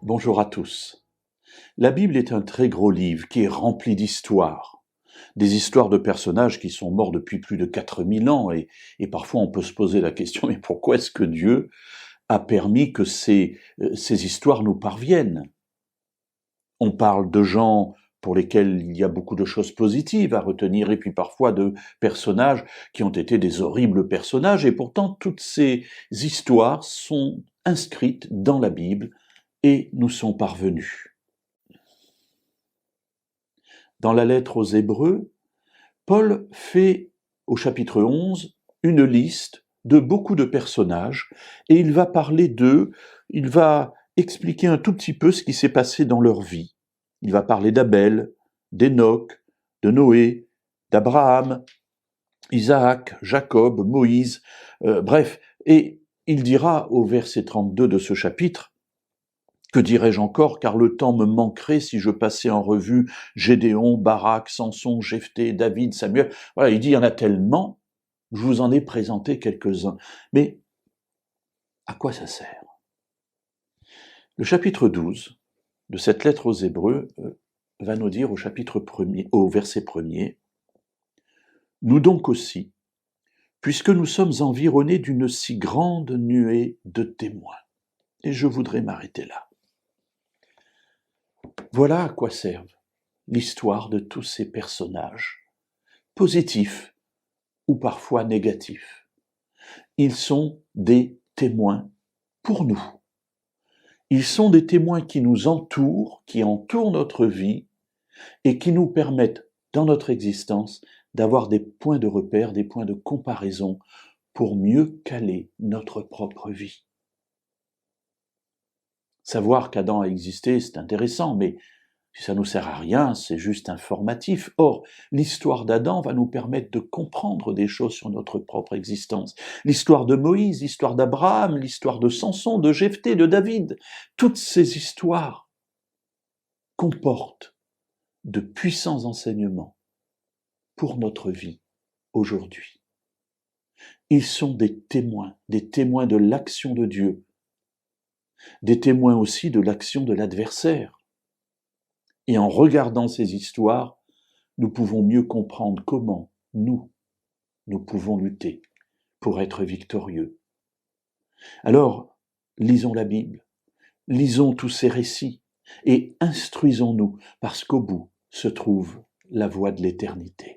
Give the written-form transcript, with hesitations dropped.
Bonjour à tous. La Bible est un très gros livre qui est rempli d'histoires. Des histoires de personnages qui sont morts depuis plus de 4000 ans et parfois on peut se poser la question, mais pourquoi est-ce que Dieu a permis que ces histoires nous parviennent? On parle de gens pour lesquels il y a beaucoup de choses positives à retenir et puis parfois de personnages qui ont été des horribles personnages et pourtant toutes ces histoires sont inscrites dans la Bible et nous sont parvenues. Dans la lettre aux Hébreux, Paul fait, au chapitre 11, une liste de beaucoup de personnages et il va parler d'eux, il va expliquer un tout petit peu ce qui s'est passé dans leur vie. Il va parler d'Abel, d'Enoch, de Noé, d'Abraham, Isaac, Jacob, Moïse, bref, et il dira au verset 32 de ce chapitre: que dirais-je encore, car le temps me manquerait si je passais en revue Gédéon, Barak, Samson, Jephthé, David, Samuel. Voilà, il dit, il y en a tellement, je vous en ai présenté quelques-uns. Mais à quoi ça sert? Le chapitre 12 de cette lettre aux Hébreux va nous dire au verset 1er, « Nous donc aussi, puisque nous sommes environnés d'une si grande nuée de témoins. » Et je voudrais m'arrêter là. Voilà à quoi servent l'histoire de tous ces personnages, positifs ou parfois négatifs. Ils sont des témoins pour nous. Ils sont des témoins qui nous entourent, qui entourent notre vie et qui nous permettent, dans notre existence, d'avoir des points de repère, des points de comparaison pour mieux caler notre propre vie. Savoir qu'Adam a existé, c'est intéressant, mais si ça nous sert à rien, c'est juste informatif. Or, l'histoire d'Adam va nous permettre de comprendre des choses sur notre propre existence. L'histoire de Moïse, l'histoire d'Abraham, l'histoire de Samson, de Jephthé, de David, toutes ces histoires comportent de puissants enseignements pour notre vie aujourd'hui. Ils sont des témoins de l'action de Dieu, des témoins aussi de l'action de l'adversaire. Et en regardant ces histoires, nous pouvons mieux comprendre comment nous pouvons lutter pour être victorieux. Alors, lisons la Bible, lisons tous ces récits et instruisons-nous, parce qu'au bout se trouve la voie de l'éternité.